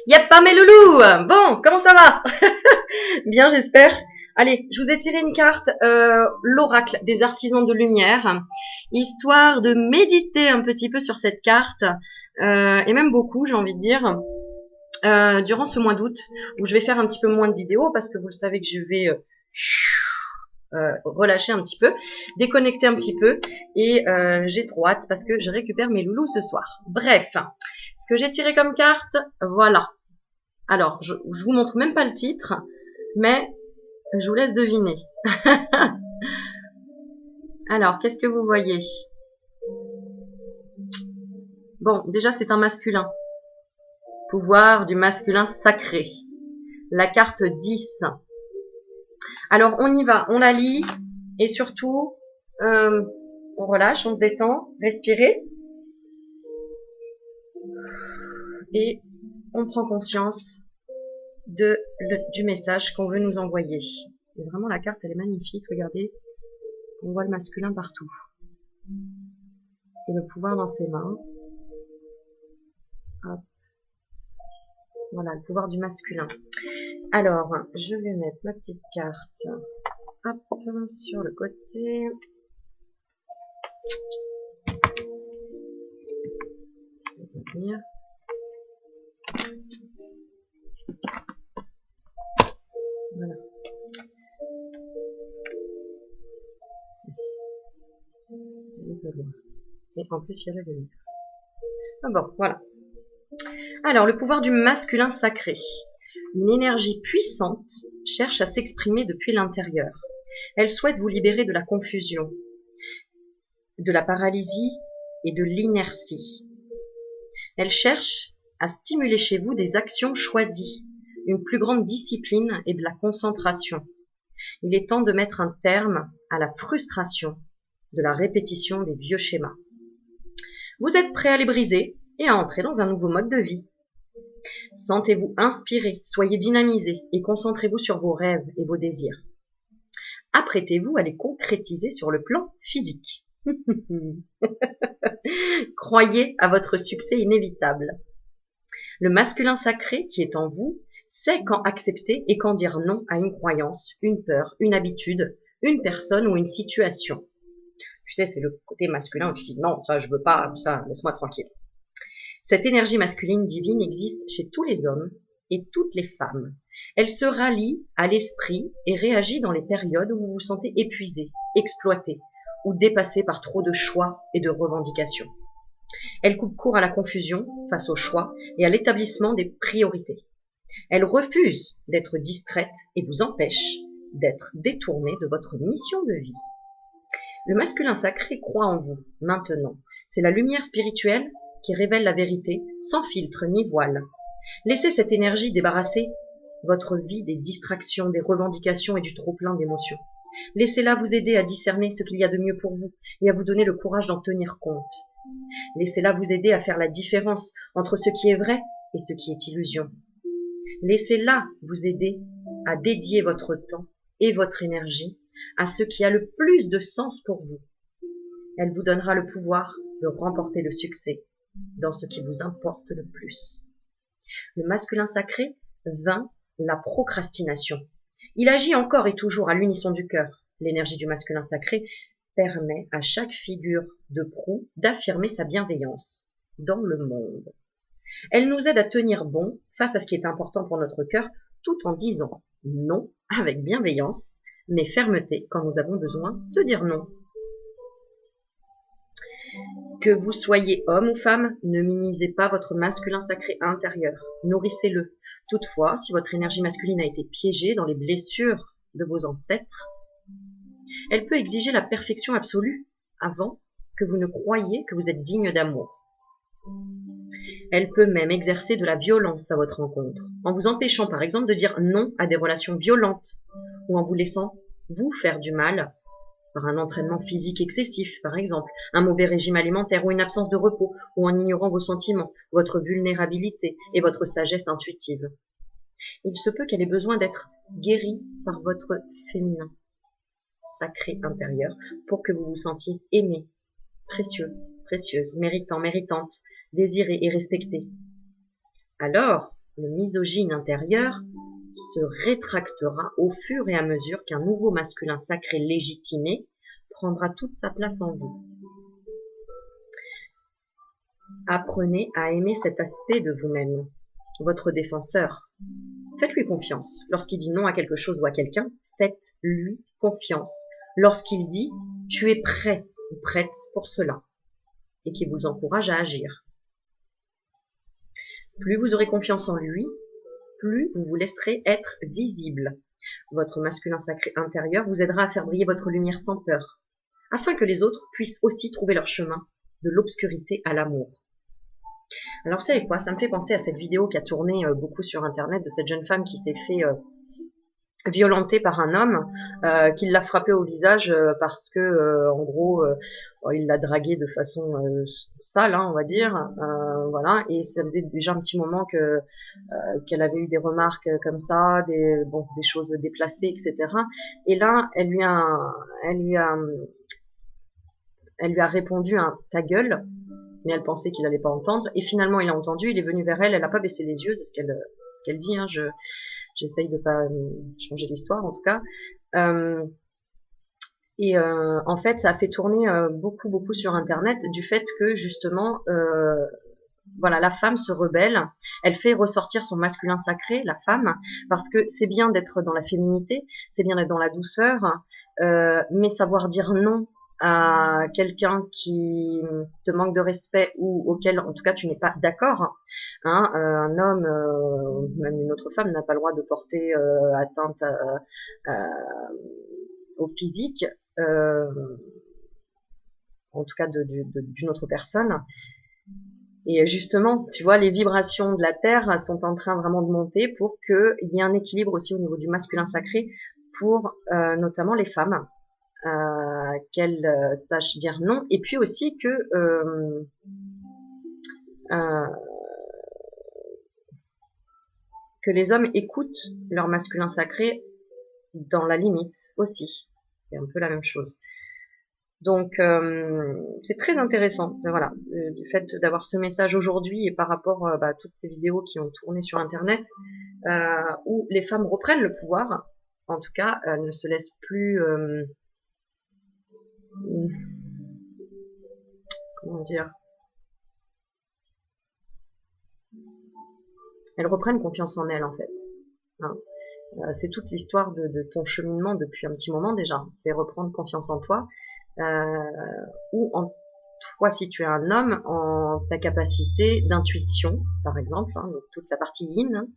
Y'a pas mes loulous. Bon, comment ça va? Bien, j'espère. Allez, je vous ai tiré une carte, l'oracle des artisans de lumière, histoire de méditer un petit peu sur cette carte, et même beaucoup, j'ai envie de dire, durant ce mois d'août, où je vais faire un petit peu moins de vidéos, parce que vous le savez que je vais relâcher un petit peu, déconnecter un petit peu, et j'ai trop hâte, parce que je récupère mes loulous ce soir. Bref, ce que j'ai tiré comme carte, voilà. Alors, je vous montre même pas le titre, mais je vous laisse deviner. Alors, qu'est-ce que vous voyez? Bon, déjà, c'est un masculin. Pouvoir du masculin sacré. La carte 10. Alors, on y va, on la lit, et surtout, on relâche, on se détend, respirez, et on prend conscience du message qu'on veut nous envoyer. Et vraiment, la carte, elle est magnifique, regardez, on voit le masculin partout. Et le pouvoir dans ses mains. Hop. Voilà, le pouvoir du masculin. Alors, je vais mettre ma petite carte, hop, sur le côté. Je vais venir. Voilà. Et en plus, il y a la lumière. Ah bon, voilà. Alors, le pouvoir du masculin sacré. Une énergie puissante cherche à s'exprimer depuis l'intérieur. Elle souhaite vous libérer de la confusion, de la paralysie et de l'inertie. Elle cherche à stimuler chez vous des actions choisies, une plus grande discipline et de la concentration. Il est temps de mettre un terme à la frustration de la répétition des vieux schémas. Vous êtes prêt à les briser et à entrer dans un nouveau mode de vie. Sentez-vous inspiré, soyez dynamisé et concentrez-vous sur vos rêves et vos désirs. Apprêtez-vous à les concrétiser sur le plan physique. Croyez à votre succès inévitable. Le masculin sacré qui est en vous sait quand accepter et quand dire non à une croyance, une peur, une habitude, une personne ou une situation. Tu sais, c'est le côté masculin où tu dis non, ça je veux pas, ça laisse-moi tranquille. Cette énergie masculine divine existe chez tous les hommes et toutes les femmes. Elle se rallie à l'esprit et réagit dans les périodes où vous vous sentez épuisé, exploité ou dépassé par trop de choix et de revendications. Elle coupe court à la confusion face au choix et à l'établissement des priorités. Elle refuse d'être distraite et vous empêche d'être détourné de votre mission de vie. Le masculin sacré croit en vous, maintenant. C'est la lumière spirituelle qui révèle la vérité, sans filtre ni voile. Laissez cette énergie débarrasser votre vie des distractions, des revendications et du trop-plein d'émotions. Laissez-la vous aider à discerner ce qu'il y a de mieux pour vous et à vous donner le courage d'en tenir compte. Laissez-la vous aider à faire la différence entre ce qui est vrai et ce qui est illusion. Laissez-la vous aider à dédier votre temps et votre énergie à ce qui a le plus de sens pour vous. Elle vous donnera le pouvoir de remporter le succès dans ce qui vous importe le plus. Le masculin sacré vainc la procrastination. Il agit encore et toujours à l'unisson du cœur. L'énergie du masculin sacré permet à chaque figure de proue d'affirmer sa bienveillance dans le monde. Elle nous aide à tenir bon face à ce qui est important pour notre cœur, tout en disant non avec bienveillance, mais fermeté quand nous avons besoin de dire non. Que vous soyez homme ou femme, ne minimisez pas votre masculin sacré intérieur. Nourrissez-le. Toutefois, si votre énergie masculine a été piégée dans les blessures de vos ancêtres, elle peut exiger la perfection absolue avant que vous ne croyiez que vous êtes digne d'amour. Elle peut même exercer de la violence à votre encontre, en vous empêchant par exemple de dire non à des relations violentes, ou en vous laissant vous faire du mal par un entraînement physique excessif, par exemple, un mauvais régime alimentaire ou une absence de repos, ou en ignorant vos sentiments, votre vulnérabilité et votre sagesse intuitive. Il se peut qu'elle ait besoin d'être guérie par votre féminin sacré intérieur pour que vous vous sentiez aimé, précieux, précieuse, méritant, méritante, désiré et respecté. Alors, le misogyne intérieur se rétractera au fur et à mesure qu'un nouveau masculin sacré légitimé prendra toute sa place en vous. Apprenez à aimer cet aspect de vous-même, votre défenseur. Faites-lui confiance. Lorsqu'il dit non à quelque chose ou à quelqu'un, faites-lui confiance. Lorsqu'il dit « tu es prêt ou prête pour cela » et qu'il vous encourage à agir. Plus vous aurez confiance en lui, plus vous vous laisserez être visible. Votre masculin sacré intérieur vous aidera à faire briller votre lumière sans peur, afin que les autres puissent aussi trouver leur chemin de l'obscurité à l'amour. Alors vous savez quoi, ça me fait penser à cette vidéo qui a tourné beaucoup sur internet de cette jeune femme qui s'est fait violentée par un homme qui l'a frappée au visage parce que en gros il l'a draguée de façon sale, hein, on va dire, voilà, et ça faisait déjà un petit moment que qu'elle avait eu des remarques comme ça, des choses déplacées, etc. Et là elle lui a répondu un ta gueule, mais elle pensait qu'il allait pas entendre, et finalement il a entendu, il est venu vers elle, elle a pas baissé les yeux, c'est ce qu'elle dit, hein, j'essaye de pas changer l'histoire en tout cas, en fait ça a fait tourner beaucoup sur internet du fait que justement voilà, la femme se rebelle, elle fait ressortir son masculin sacré, la femme, parce que c'est bien d'être dans la féminité, c'est bien d'être dans la douceur, mais savoir dire non à quelqu'un qui te manque de respect ou auquel en tout cas tu n'es pas d'accord, hein, un homme, même une autre femme n'a pas le droit de porter atteinte au physique, en tout cas d'une autre personne. Et justement, tu vois, les vibrations de la Terre sont en train vraiment de monter pour qu'il y ait un équilibre aussi au niveau du masculin sacré pour notamment les femmes, qu'elles sachent dire non, et puis aussi que les hommes écoutent leur masculin sacré dans la limite aussi. C'est un peu la même chose. Donc c'est très intéressant, voilà, du fait d'avoir ce message aujourd'hui et par rapport à toutes ces vidéos qui ont tourné sur internet où les femmes reprennent le pouvoir. En tout cas, elles ne se laissent plus comment dire, elles reprennent confiance en elles en fait, hein. C'est toute l'histoire de ton cheminement depuis un petit moment déjà, c'est reprendre confiance en toi, ou en toi si tu es un homme, en ta capacité d'intuition par exemple, hein, donc toute la partie yin, hein,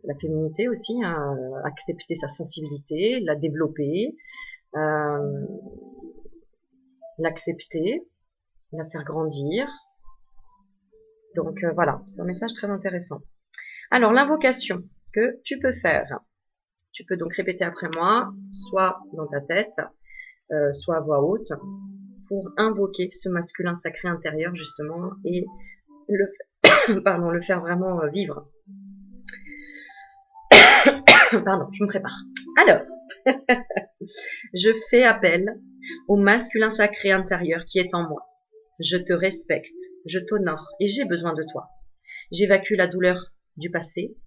la féminité aussi, hein, accepter sa sensibilité, la développer, l'accepter, la faire grandir. Donc voilà, c'est un message très intéressant. Alors l'invocation que tu peux faire, tu peux donc répéter après moi, soit dans ta tête, soit à voix haute, pour invoquer ce masculin sacré intérieur justement et le faire vraiment vivre. Pardon, je me prépare. Alors, je fais appel au masculin sacré intérieur qui est en moi. Je te respecte, je t'honore et j'ai besoin de toi. J'évacue la douleur du passé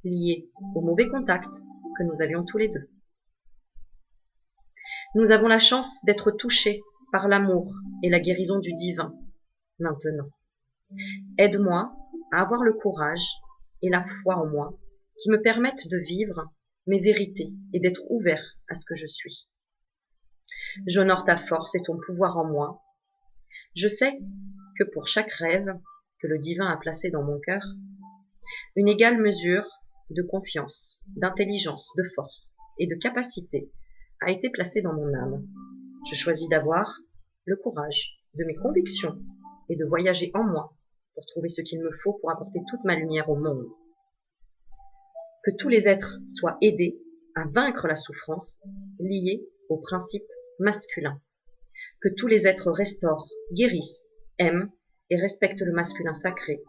liée au mauvais contact que nous avions tous les deux. Nous avons la chance d'être touchés par l'amour et la guérison du divin maintenant. Aide-moi à avoir le courage et la foi en moi qui me permettent de vivre mes vérités et d'être ouvert à ce que je suis. J'honore ta force et ton pouvoir en moi. Je sais que pour chaque rêve que le divin a placé dans mon cœur, une égale mesure de confiance, d'intelligence, de force et de capacité a été placée dans mon âme. Je choisis d'avoir le courage de mes convictions et de voyager en moi pour trouver ce qu'il me faut pour apporter toute ma lumière au monde. Que tous les êtres soient aidés à vaincre la souffrance liée au principe masculin. Que tous les êtres restaurent, guérissent, aiment et respectent le masculin sacré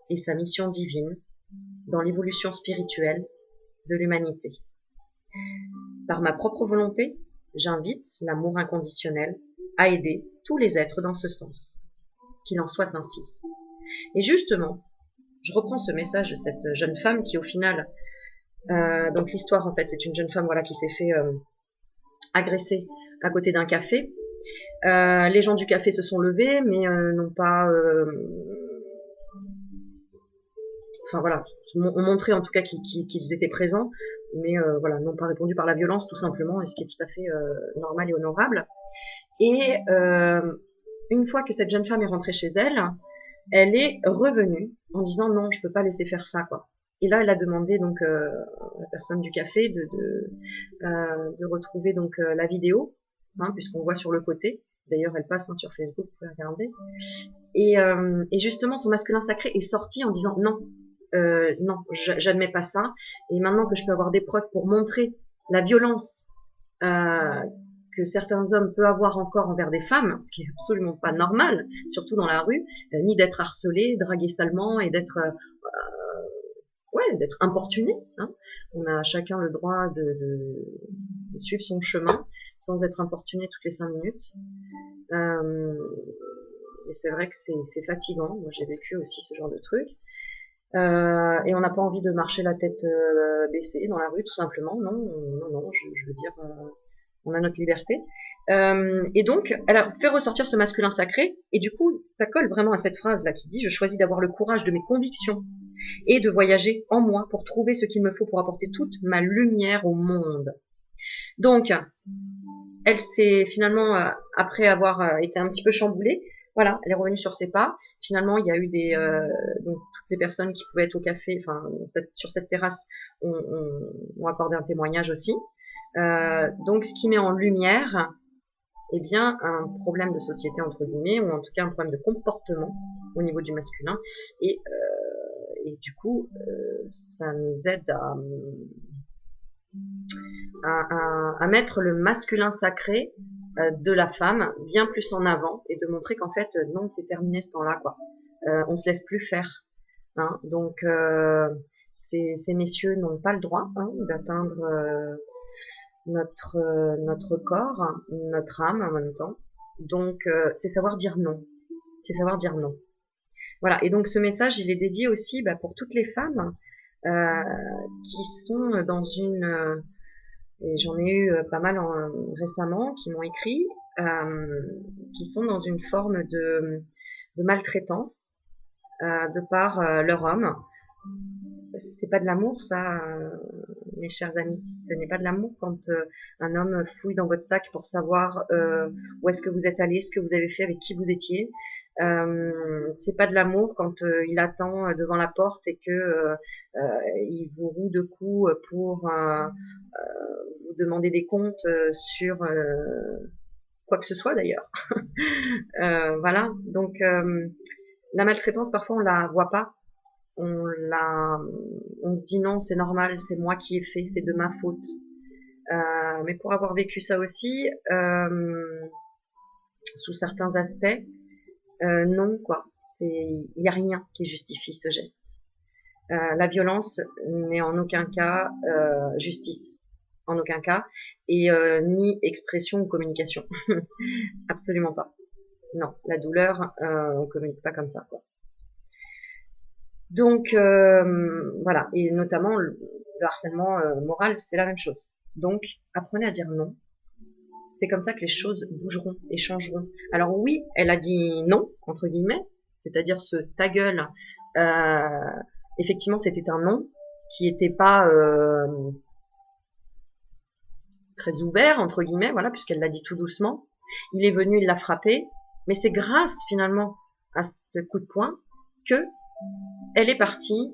et sa mission divine dans l'évolution spirituelle de l'humanité. Par ma propre volonté, j'invite l'amour inconditionnel à aider tous les êtres dans ce sens. Qu'il en soit ainsi. Et justement, je reprends ce message de cette jeune femme qui au final, donc l'histoire en fait, c'est une jeune femme voilà qui s'est fait agresser à côté d'un café. Les gens du café se sont levés, mais n'ont pas, enfin voilà, ont montré en tout cas qu'ils étaient présents, mais voilà, n'ont pas répondu par la violence tout simplement, et ce qui est tout à fait normal et honorable. Et une fois que cette jeune femme est rentrée chez elle, elle est revenue en disant non, je peux pas laisser faire ça quoi. Et là, elle a demandé donc à la personne du café de retrouver donc la vidéo, hein, puisqu'on voit sur le côté. D'ailleurs, elle passe hein, sur Facebook, vous pouvez regarder. Et justement, son masculin sacré est sorti en disant non, non, j'admets pas ça. Et maintenant que je peux avoir des preuves pour montrer la violence que certains hommes peuvent avoir encore envers des femmes, ce qui est absolument pas normal, surtout dans la rue, ni d'être harcelé, dragué salement et d'être d'être importuné. Hein. On a chacun le droit de suivre son chemin sans être importuné toutes les 5 minutes. Et c'est vrai que c'est fatigant. Moi, j'ai vécu aussi ce genre de truc. Et on n'a pas envie de marcher la tête baissée dans la rue, tout simplement. Non, non, non. Je veux dire, on a notre liberté. Et donc, elle a fait ressortir ce masculin sacré. Et du coup, ça colle vraiment à cette phrase là qui dit: je choisis d'avoir le courage de mes convictions et de voyager en moi pour trouver ce qu'il me faut pour apporter toute ma lumière au monde. Donc, elle s'est finalement, après avoir été un petit peu chamboulée, voilà, elle est revenue sur ses pas. Finalement, il y a eu donc toutes les personnes qui pouvaient être au café, enfin sur cette terrasse, ont accordé un témoignage aussi. Donc, ce qui met en lumière, eh bien, un problème de société entre guillemets, ou en tout cas un problème de comportement au niveau du masculin. Et du coup, ça nous aide à mettre le masculin sacré de la femme bien plus en avant et de montrer qu'en fait, non, c'est terminé ce temps-là, quoi. On se laisse plus faire. Hein. Donc, ces messieurs n'ont pas le droit hein, d'atteindre notre corps, notre âme en même temps. Donc, c'est savoir dire non. C'est savoir dire non. Voilà. Et donc, ce message, il est dédié aussi pour toutes les femmes qui sont dans une... et j'en ai eu pas mal récemment qui m'ont écrit, qui sont dans une forme de maltraitance de par leur homme. C'est pas de l'amour, ça, mes chers amis. Ce n'est pas de l'amour quand un homme fouille dans votre sac pour savoir où est-ce que vous êtes allé, ce que vous avez fait, avec qui vous étiez. C'est pas de l'amour quand il attend devant la porte et que il vous roue de coups pour vous demander des comptes sur quoi que ce soit d'ailleurs. Voilà. Donc la maltraitance, parfois on la voit pas. On se dit non, c'est normal, c'est moi qui ai fait, c'est de ma faute. Mais pour avoir vécu ça aussi, sous certains aspects, non quoi. Il y a rien qui justifie ce geste. La violence n'est en aucun cas justice, en aucun cas, et ni expression ou communication. Absolument pas. Non, la douleur, on communique pas comme ça, quoi. Donc voilà, et notamment le harcèlement moral, c'est la même chose. Donc apprenez à dire non. C'est comme ça que les choses bougeront et changeront. Alors oui, elle a dit non entre guillemets, c'est-à-dire ce ta gueule. Effectivement, c'était un non qui était pas très ouvert entre guillemets, voilà, puisqu'elle l'a dit tout doucement. Il est venu, il l'a frappé, mais c'est grâce finalement à ce coup de poing que elle est partie,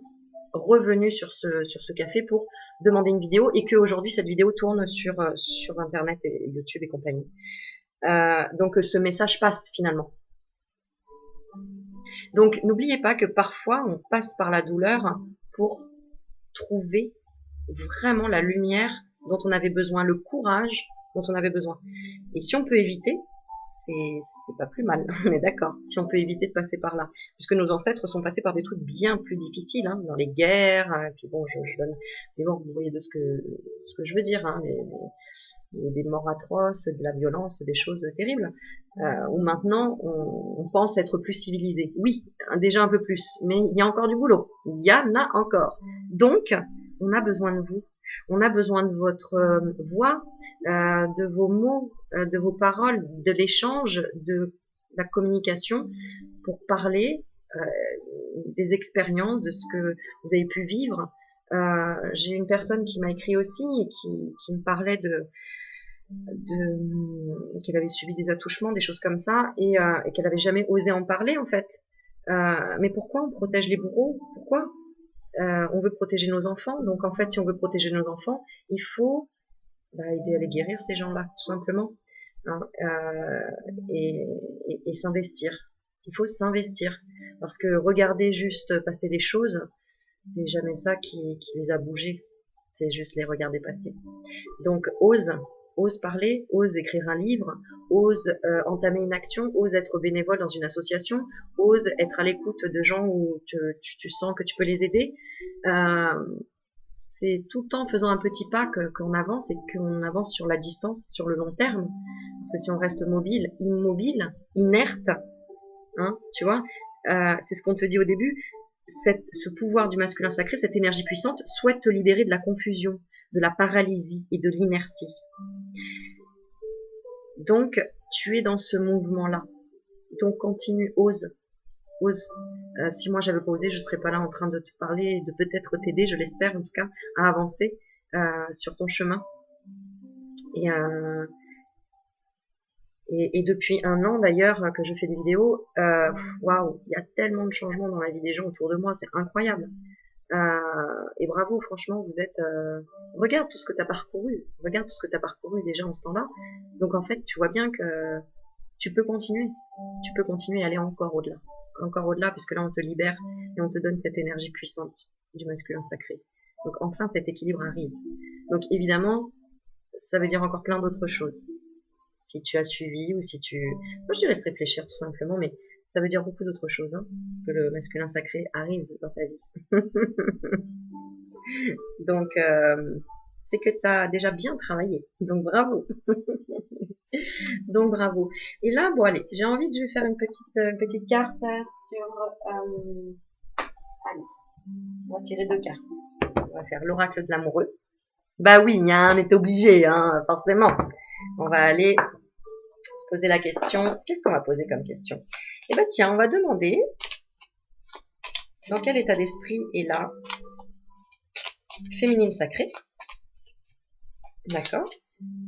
revenue sur ce café pour demander une vidéo et qu'aujourd'hui cette vidéo tourne sur internet et YouTube et compagnie. Donc ce message passe finalement. Donc n'oubliez pas que parfois on passe par la douleur pour trouver vraiment la lumière dont on avait besoin, le courage dont on avait besoin. Et si on peut éviter, c'est pas plus mal, on est d'accord, si on peut éviter de passer par là. Puisque nos ancêtres sont passés par des trucs bien plus difficiles, hein, dans les guerres, et puis bon, je donne, mais bon, vous voyez ce que je veux dire, hein, des morts atroces, de la violence, des choses terribles, où maintenant on pense être plus civilisé. Oui, déjà un peu plus, mais il y a encore du boulot, il y en a encore. Donc, on a besoin de vous, on a besoin de votre voix, de vos mots, de vos paroles, de l'échange, de la communication pour parler des expériences, de ce que vous avez pu vivre. J'ai une personne qui m'a écrit aussi et qui me parlait qu'elle avait subi des attouchements, des choses comme ça, et qu'elle avait jamais osé en parler en fait. Mais pourquoi on protège les bourreaux? Pourquoi on veut protéger nos enfants? Donc en fait, si on veut protéger nos enfants, il faut aider à les guérir ces gens-là, tout simplement, hein, et s'investir. Il faut s'investir parce que regarder juste passer les choses, c'est jamais ça qui les a bougés. C'est juste les regarder passer. Donc ose parler, ose écrire un livre, ose entamer une action, ose être bénévole dans une association, ose être à l'écoute de gens où tu sens que tu peux les aider. C'est tout le temps en faisant un petit pas qu'on avance et qu'on avance sur la distance, sur le long terme. Parce que si on reste immobile, inerte, hein, tu vois, c'est ce qu'on te dit au début, ce pouvoir du masculin sacré, cette énergie puissante, souhaite te libérer de la confusion, de la paralysie et de l'inertie. Donc, tu es dans ce mouvement-là. Donc, continue, ose. Si moi j'avais pas osé, je serais pas là en train de te parler, de peut-être t'aider, je l'espère en tout cas, à avancer sur ton chemin. Et depuis un an d'ailleurs que je fais des vidéos, waouh, il y a tellement de changements dans la vie des gens autour de moi, c'est incroyable. Et bravo, franchement, vous êtes. Regarde tout ce que tu as parcouru, déjà en ce temps-là. Donc en fait, tu vois bien que tu peux continuer et aller encore au-delà, puisque là on te libère et on te donne cette énergie puissante du masculin sacré. Donc enfin cet équilibre arrive. Donc évidemment, ça veut dire encore plein d'autres choses. Si tu as suivi ou si tu... Moi je te laisse réfléchir tout simplement, mais ça veut dire beaucoup d'autres choses, hein, que le masculin sacré arrive dans ta vie. Donc c'est que tu as déjà bien travaillé. Donc bravo. Donc bravo. Et là, bon allez, j'ai envie de faire une petite carte sur... allez, on va tirer 2 cartes. On va faire l'oracle de l'amoureux. Bah oui, hein, mais t'es obligé, hein, forcément. On va aller poser la question. Qu'est-ce qu'on va poser comme question? Eh ben tiens, on va demander dans quel état d'esprit est la féminine sacrée. D'accord?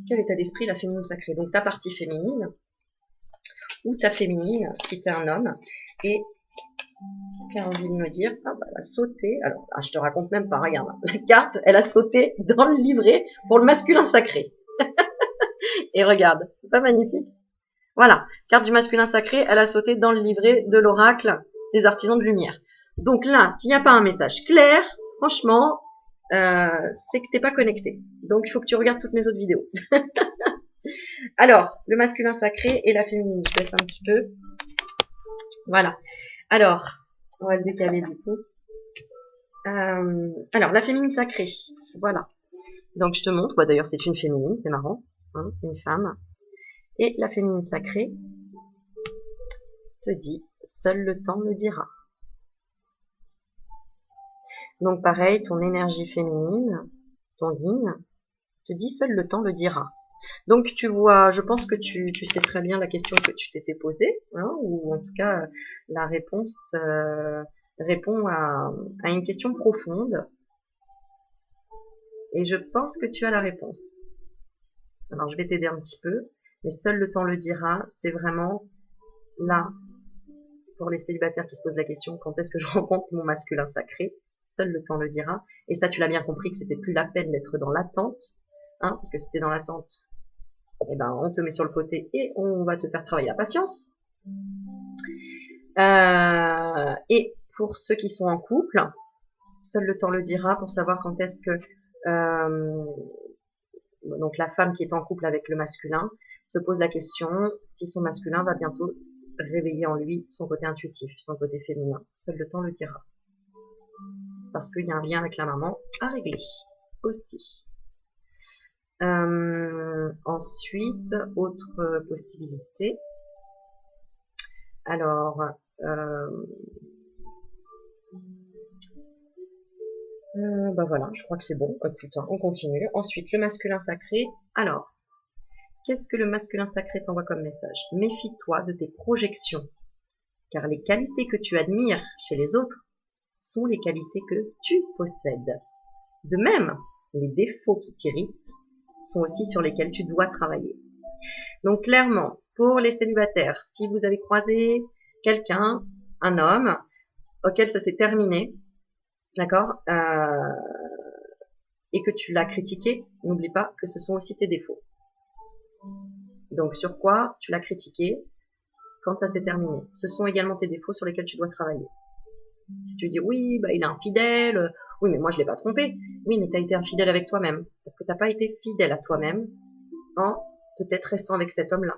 Quel état d'esprit la féminine sacrée? Donc ta partie féminine ou ta féminine si t'es un homme et qui a envie de me dire, ah bah elle a sauté, alors je te raconte même pas, regarde, la carte, elle a sauté dans le livret pour le masculin sacré. Et regarde, c'est pas magnifique? Voilà, carte du masculin sacré, elle a sauté dans le livret de l'oracle des artisans de lumière. Donc là, s'il n'y a pas un message clair, franchement, c'est que t'es pas connecté. Donc il faut que tu regardes toutes mes autres vidéos. Alors, le masculin sacré et la féminine, je baisse un petit peu. Voilà. Alors, on va le décaler du coup. Alors, la féminine sacrée, voilà. Donc je te montre, bah, d'ailleurs c'est une féminine, c'est marrant, hein, une femme. Et la féminine sacrée te dit, seul le temps le dira. Donc pareil, ton énergie féminine, ton yin, te dit, seul le temps le dira. Donc tu vois, je pense que tu sais très bien la question que tu t'étais posée, hein, ou en tout cas la réponse répond à une question profonde. Et je pense que tu as la réponse. Alors je vais t'aider un petit peu, mais seul le temps le dira, c'est vraiment là, pour les célibataires qui se posent la question, quand est-ce que je rencontre mon masculin sacré? Seul le temps le dira. Et ça, tu l'as bien compris que c'était plus la peine d'être dans l'attente, hein, parce que si t'es dans l'attente, eh ben, on te met sur le côté et on va te faire travailler la patience. Et pour ceux qui sont en couple, seul le temps le dira pour savoir quand est-ce que donc la femme qui est en couple avec le masculin, se pose la question si son masculin va bientôt réveiller en lui son côté intuitif, son côté féminin. Seul le temps le dira. Parce qu'il y a un lien avec la maman à régler aussi. Ensuite, autre possibilité. Alors, bah voilà, je crois que c'est bon. Putain, on continue. Ensuite, le masculin sacré. Alors, qu'est-ce que le masculin sacré t'envoie comme message? Méfie-toi de tes projections, car les qualités que tu admires chez les autres sont les qualités que tu possèdes. De même, les défauts qui t'irritent sont aussi sur lesquels tu dois travailler. Donc clairement, pour les célibataires, si vous avez croisé quelqu'un, un homme, auquel ça s'est terminé, d'accord, et que tu l'as critiqué, n'oublie pas que ce sont aussi tes défauts. Donc sur quoi tu l'as critiqué quand ça s'est terminé? Ce sont également tes défauts sur lesquels tu dois travailler. Si tu dis oui, bah il est infidèle, oui mais moi je l'ai pas trompé, oui mais tu as été infidèle avec toi-même, parce que t'as pas été fidèle à toi-même en peut-être restant avec cet homme-là.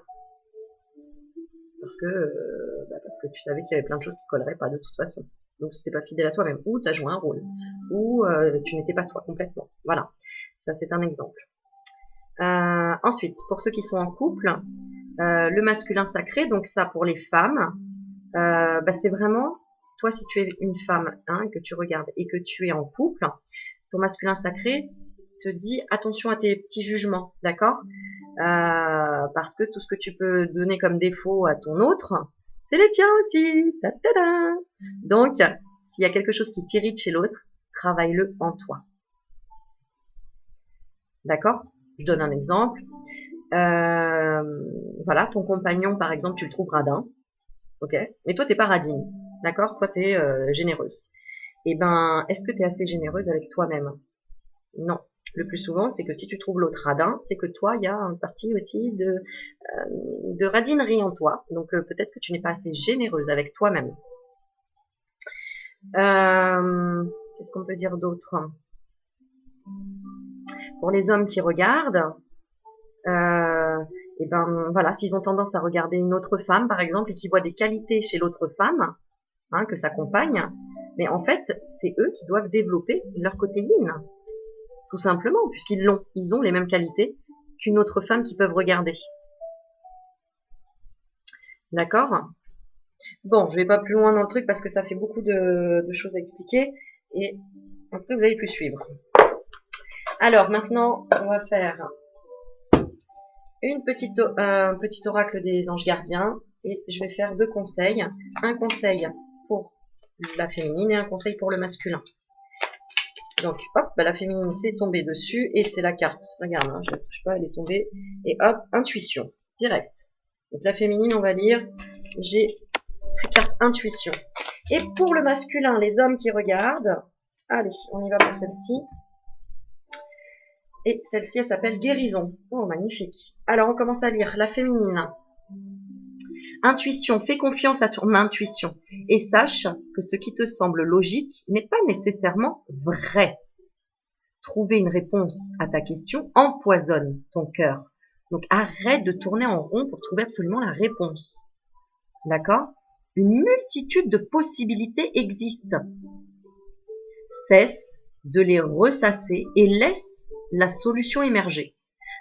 Parce que tu savais qu'il y avait plein de choses qui colleraient pas de toute façon. Donc c'était pas fidèle à toi-même, ou tu as joué un rôle, ou tu n'étais pas toi complètement. Voilà, ça c'est un exemple. Ensuite, pour ceux qui sont en couple, le masculin sacré, donc ça pour les femmes, c'est vraiment, toi si tu es une femme que tu regardes et que tu es en couple, ton masculin sacré te dit attention à tes petits jugements, d'accord, parce que tout ce que tu peux donner comme défaut à ton autre, c'est les tiens aussi. Ta-ta-da. Donc, s'il y a quelque chose qui t'irrite chez l'autre, travaille-le en toi. D'accord? Je donne un exemple. Voilà, ton compagnon, par exemple, tu le trouves radin. Ok? Mais toi, t'es pas radine. D'accord? Toi, t'es généreuse. Eh ben, est-ce que t'es assez généreuse avec toi-même? Non. Le plus souvent, c'est que si tu trouves l'autre radin, c'est que toi, il y a une partie aussi de radinerie en toi. Donc, peut-être que tu n'es pas assez généreuse avec toi-même. Qu'est-ce qu'on peut dire d'autre? Pour les hommes qui regardent, et ben voilà, s'ils ont tendance à regarder une autre femme, par exemple, et qu'ils voient des qualités chez l'autre femme, que sa compagne, mais en fait, c'est eux qui doivent développer leur côté yin, tout simplement, puisqu'ils l'ont. Ils ont les mêmes qualités qu'une autre femme qu'ils peuvent regarder. D'accord? Bon, je vais pas plus loin dans le truc parce que ça fait beaucoup de choses à expliquer et après vous allez plus suivre. Alors maintenant, on va faire un petit oracle des anges gardiens et je vais faire deux conseils. Un conseil pour la féminine et un conseil pour le masculin. Donc hop, la féminine s'est tombée dessus et c'est la carte. Regarde, je ne la touche pas, elle est tombée. Et hop, intuition, direct. Donc la féminine, on va lire, j'ai la carte intuition. Et pour le masculin, les hommes qui regardent, allez, on y va pour celle-ci. Et celle-ci, elle s'appelle guérison. Oh, magnifique. Alors, on commence à lire la féminine. Intuition, fais confiance à ton intuition et sache que ce qui te semble logique n'est pas nécessairement vrai. Trouver une réponse à ta question empoisonne ton cœur. Donc, arrête de tourner en rond pour trouver absolument la réponse. D'accord? Une multitude de possibilités existent. Cesse de les ressasser et laisse la solution émerger.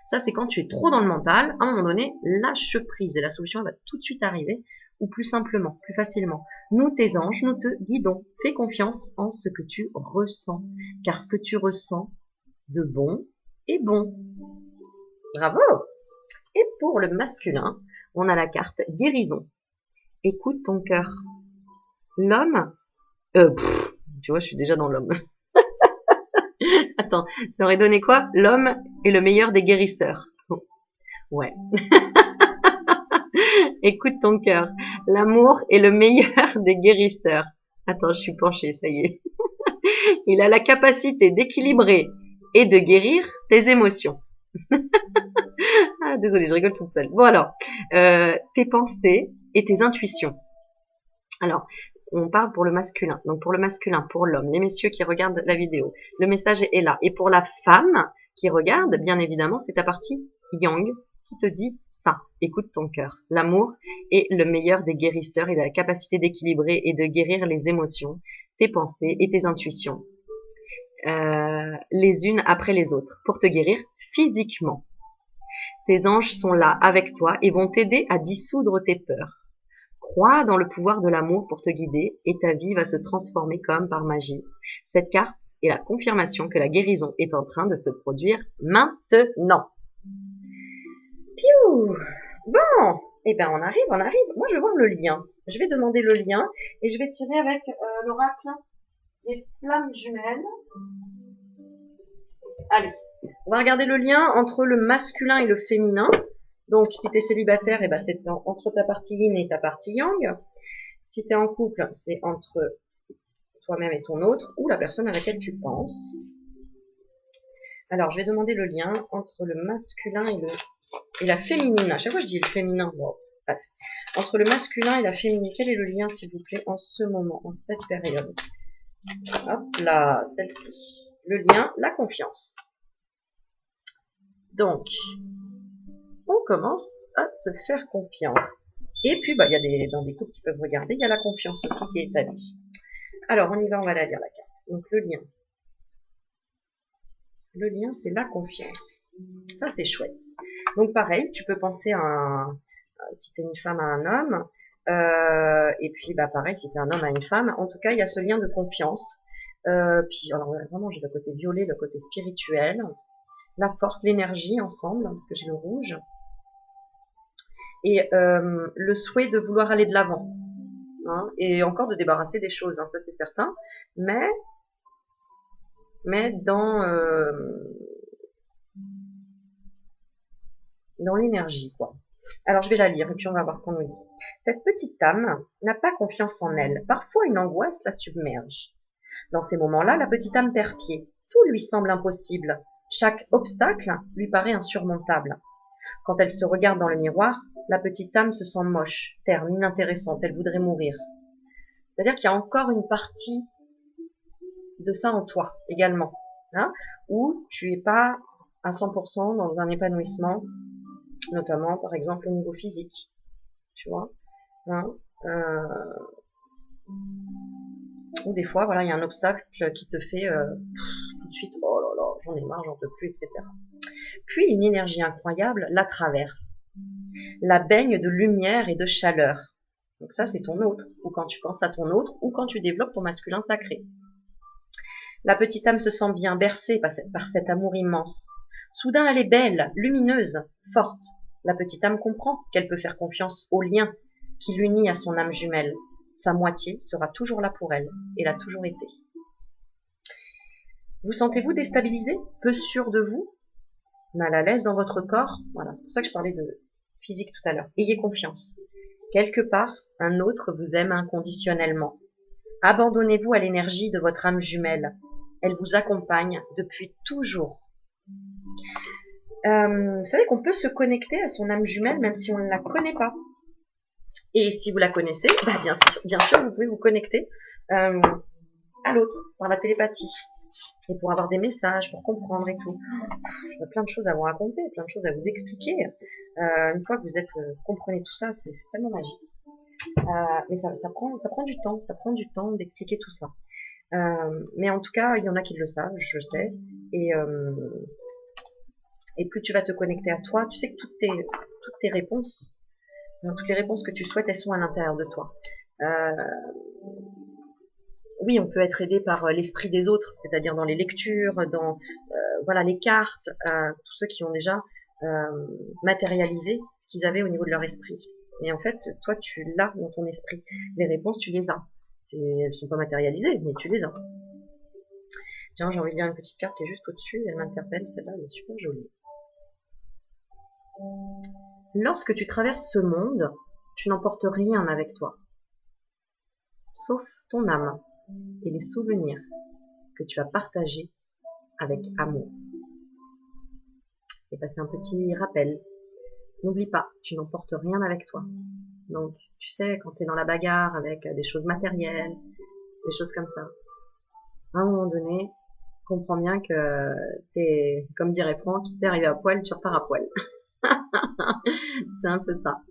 Ça, c'est quand tu es trop dans le mental. À un moment donné, lâche prise et la solution va tout de suite arriver, ou plus simplement, plus facilement. Nous, tes anges, nous te guidons. Fais confiance en ce que tu ressens, car ce que tu ressens de bon est bon. Bravo! Et pour le masculin, on a la carte guérison. Écoute ton cœur. L'homme, tu vois, je suis déjà dans l'homme. Attends, ça aurait donné quoi? L'homme est le meilleur des guérisseurs. Ouais. Écoute ton cœur. L'amour est le meilleur des guérisseurs. Attends, je suis penchée, ça y est. Il a la capacité d'équilibrer et de guérir tes émotions. Ah, désolée, je rigole toute seule. Bon alors, tes pensées et tes intuitions. Alors, on parle pour le masculin. Donc pour le masculin, pour l'homme, les messieurs qui regardent la vidéo, le message est là. Et pour la femme qui regarde, bien évidemment, c'est ta partie yang, qui te dit ça. Écoute ton cœur. L'amour est le meilleur des guérisseurs. Il a la capacité d'équilibrer et de guérir les émotions, tes pensées et tes intuitions, les unes après les autres, pour te guérir physiquement. Tes anges sont là avec toi et vont t'aider à dissoudre tes peurs. Crois dans le pouvoir de l'amour pour te guider et ta vie va se transformer comme par magie. Cette carte est la confirmation que la guérison est en train de se produire maintenant. Piou! Bon, eh ben on arrive. Moi je vais voir le lien. Je vais demander le lien et je vais tirer avec l'oracle des flammes jumelles. Allez, on va regarder le lien entre le masculin et le féminin. Donc, si tu es célibataire, eh ben, c'est entre ta partie yin et ta partie yang. Si tu es en couple, c'est entre toi-même et ton autre, ou la personne à laquelle tu penses. Alors, je vais demander le lien entre le masculin et la féminine. À chaque fois, je dis le féminin. Bon, bref. Entre le masculin et la féminine, quel est le lien, s'il vous plaît, en ce moment, en cette période? Hop là, celle-ci. Le lien, la confiance. Donc, on commence à se faire confiance. Et puis, bah, il y a dans des couples qui peuvent regarder, il y a la confiance aussi qui est établie. Alors, on y va, on va la lire la carte. Donc, le lien. Le lien, c'est la confiance. Ça, c'est chouette. Donc, pareil, tu peux penser si tu es une femme à un homme, et puis, bah, pareil, si tu es un homme à une femme. En tout cas, il y a ce lien de confiance. Puis, alors, vraiment, j'ai le côté violet, le côté spirituel, la force, l'énergie ensemble, parce que j'ai le rouge. Et le souhait de vouloir aller de l'avant, hein, et encore de débarrasser des choses, hein, ça c'est certain, mais dans l'énergie, quoi. Alors je vais la lire et puis on va voir ce qu'on nous dit. Cette petite âme n'a pas confiance en elle. Parfois une angoisse la submerge. Dans ces moments-là, la petite âme perd pied. Tout lui semble impossible. Chaque obstacle lui paraît insurmontable. Quand elle se regarde dans le miroir, la petite âme se sent moche, terne, inintéressante, elle voudrait mourir. C'est-à-dire qu'il y a encore une partie de ça en toi également, hein, où tu es pas à 100% dans un épanouissement, notamment par exemple au niveau physique, tu vois, hein, ou des fois voilà il y a un obstacle qui te fait tout de suite oh là là j'en ai marre, j'en peux plus, etc. Puis une énergie incroyable la traverse, la baigne de lumière et de chaleur. Donc ça, c'est ton autre, ou quand tu penses à ton autre, ou quand tu développes ton masculin sacré. La petite âme se sent bien bercée par cet amour immense. Soudain, elle est belle, lumineuse, forte. La petite âme comprend qu'elle peut faire confiance au lien qui l'unit à son âme jumelle. Sa moitié sera toujours là pour elle, et l'a toujours été. Vous sentez-vous déstabilisé, peu sûr de vous, mal à l'aise dans votre corps? Voilà, c'est pour ça que je parlais de physique tout à l'heure. Ayez confiance. Quelque part, un autre vous aime inconditionnellement. Abandonnez-vous à l'énergie de votre âme jumelle. Elle vous accompagne depuis toujours. Vous savez qu'on peut se connecter à son âme jumelle même si on ne la connaît pas. Et si vous la connaissez, bah bien sûr, vous pouvez vous connecter à l'autre par la télépathie. Et pour avoir des messages, pour comprendre et tout. J'ai plein de choses à vous raconter, plein de choses à vous expliquer. Une fois que vous comprenez tout ça, c'est tellement magique. Mais ça prend du temps, d'expliquer tout ça. Mais en tout cas, il y en a qui le savent, je sais. Et plus tu vas te connecter à toi, tu sais que toutes tes réponses, toutes les réponses que tu souhaites, elles sont à l'intérieur de toi. Oui, on peut être aidé par l'esprit des autres, c'est-à-dire dans les lectures, dans voilà les cartes, tous ceux qui ont déjà matérialisé ce qu'ils avaient au niveau de leur esprit. Mais en fait, toi, tu l'as dans ton esprit. Les réponses, tu les as. Elles sont pas matérialisées, mais tu les as. Tiens, j'ai envie de lire une petite carte qui est juste au-dessus. Elle m'interpelle, celle-là, elle est super jolie. Lorsque tu traverses ce monde, tu n'emportes rien avec toi, sauf ton âme et les souvenirs que tu as partagés avec amour. Et c'est un petit rappel. N'oublie pas, tu n'emportes rien avec toi. Donc, tu sais, quand tu es dans la bagarre avec des choses matérielles, des choses comme ça, à un moment donné, comprends bien que t'es, comme dirait Franck, t'es arrivé à poil, tu repars à poil. C'est un peu ça.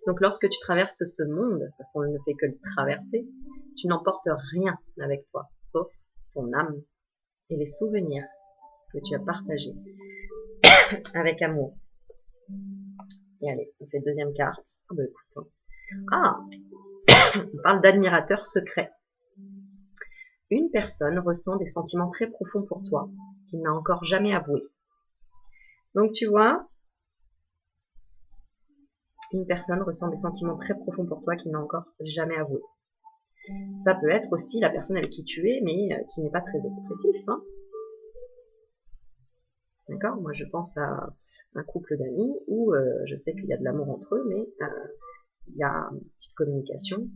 Donc lorsque tu traverses ce monde, parce qu'on ne fait que le traverser, tu n'emportes rien avec toi, sauf ton âme et les souvenirs que tu as partagés avec amour. Et allez, on fait deuxième carte. Ah bah écoute, hein. Ah, on parle d'admirateur secret. Une personne ressent des sentiments très profonds pour toi, qu'il n'a encore jamais avoué. Donc tu vois, une personne ressent des sentiments très profonds pour toi qu'il n'a encore jamais avoué. Ça peut être aussi la personne avec qui tu es, mais qui n'est pas très expressif. Hein. D'accord? Moi, je pense à un couple d'amis où je sais qu'il y a de l'amour entre eux, mais il y a une petite communication,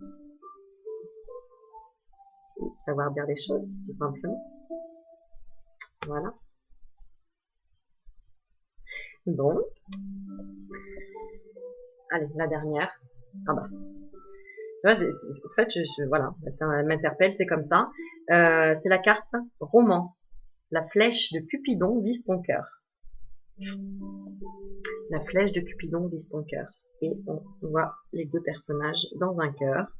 savoir dire des choses, tout simplement. Voilà. Bon. Allez, la dernière. Ah bah. Tu vois, en fait, voilà, elle m'interpelle, c'est comme ça. C'est la carte romance. La flèche de Cupidon vise ton cœur. La flèche de Cupidon vise ton cœur. Et on voit les deux personnages dans un cœur.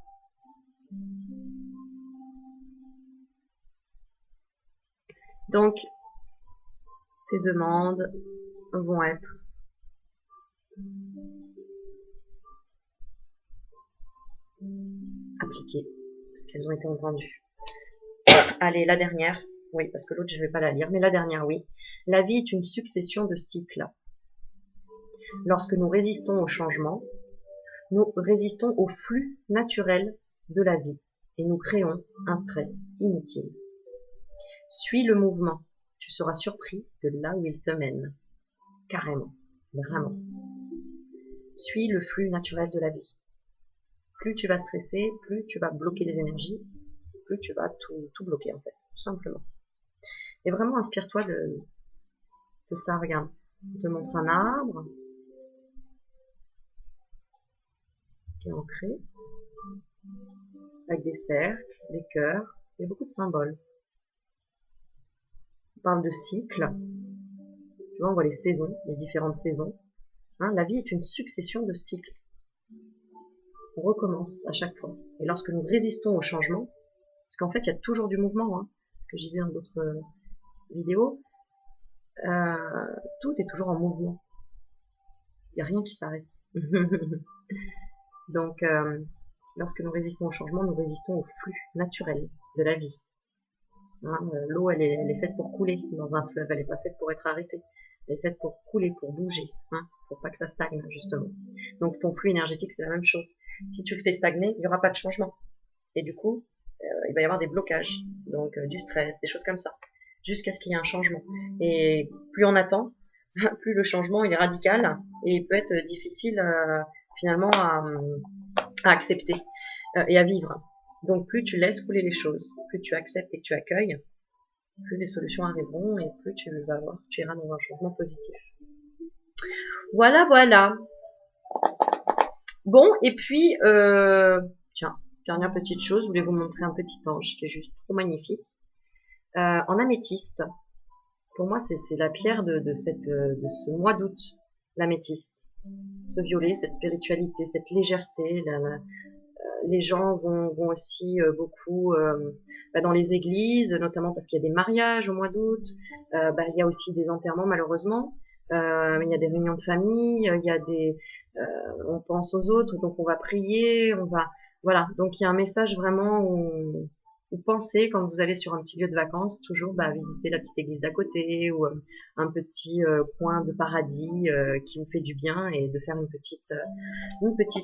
Donc, tes demandes vont être appliquées, parce qu'elles ont été entendues. Allez, la dernière. Oui, parce que l'autre, je ne vais pas la lire, mais la dernière, oui. La vie est une succession de cycles. Lorsque nous résistons au changement, nous résistons au flux naturel de la vie et nous créons un stress inutile. Suis le mouvement, tu seras surpris de là où il te mène. Carrément, vraiment. Suis le flux naturel de la vie. Plus tu vas stresser, plus tu vas bloquer les énergies, plus tu vas tout bloquer en fait, tout simplement. Et vraiment inspire-toi de ça, regarde. On te montre un arbre qui est ancré, avec des cercles, des cœurs, il y a beaucoup de symboles. On parle de cycles, tu vois, on voit les saisons, les différentes saisons. Hein, la vie est une succession de cycles. On recommence à chaque fois. Et lorsque nous résistons au changement, parce qu'en fait, il y a toujours du mouvement, hein, ce que je disais dans d'autres vidéos, tout est toujours en mouvement. Il n'y a rien qui s'arrête. Donc, lorsque nous résistons au changement, nous résistons au flux naturel de la vie. Hein, l'eau, elle est faite pour couler dans un fleuve, elle n'est pas faite pour être arrêtée. Elle est faite pour couler, pour bouger, hein, pour pas que ça stagne, justement. Donc, ton flux énergétique, c'est la même chose. Si tu le fais stagner, il n'y aura pas de changement. Et du coup, il va y avoir des blocages, donc du stress, des choses comme ça, jusqu'à ce qu'il y ait un changement. Et plus on attend, plus le changement il est radical et il peut être difficile finalement à accepter et à vivre. Donc plus tu laisses couler les choses, plus tu acceptes et que tu accueilles, plus les solutions arriveront et plus tu vas voir, tu iras dans un changement positif. Voilà, voilà. Bon, et puis, tiens, dernière petite chose, je voulais vous montrer un petit ange qui est juste trop magnifique. En améthyste, pour moi, c'est la pierre de ce mois d'août, l'améthyste. Ce violet, cette spiritualité, cette légèreté. Les gens vont aussi beaucoup dans les églises, notamment parce qu'il y a des mariages au mois d'août. Il y a aussi des enterrements, malheureusement. Il y a des réunions de famille, il y a on pense aux autres, donc on va prier, voilà. Donc il y a un message vraiment où pensez quand vous allez sur un petit lieu de vacances, toujours visiter la petite église d'à côté ou un petit coin de paradis qui vous fait du bien et de faire une petite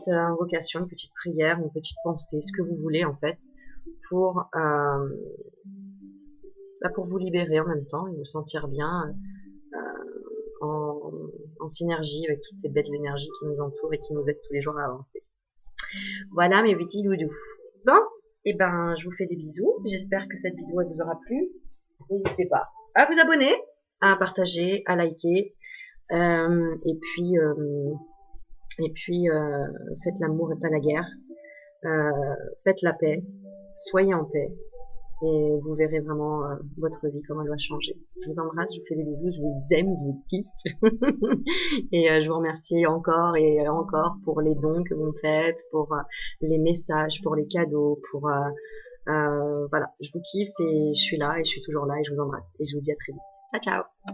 invocation, une petite prière, une petite pensée, ce que vous voulez en fait, pour vous libérer en même temps et vous sentir bien en synergie avec toutes ces belles énergies qui nous entourent et qui nous aident tous les jours à avancer. Voilà mes petits doudous. Bon, et je vous fais des bisous. J'espère que cette vidéo elle vous aura plu. N'hésitez pas à vous abonner, à partager, à liker. Et puis faites l'amour et pas la guerre. Faites la paix. Soyez en paix. et vous verrez vraiment votre vie, comment elle va changer. Je vous embrasse, je vous fais des bisous, je vous aime, je vous kiffe. Et je vous remercie encore et encore pour les dons que vous me faites, pour les messages, pour les cadeaux, pour... voilà, je vous kiffe et je suis là et je suis toujours là et je vous embrasse. Et je vous dis à très vite. Ciao, ciao!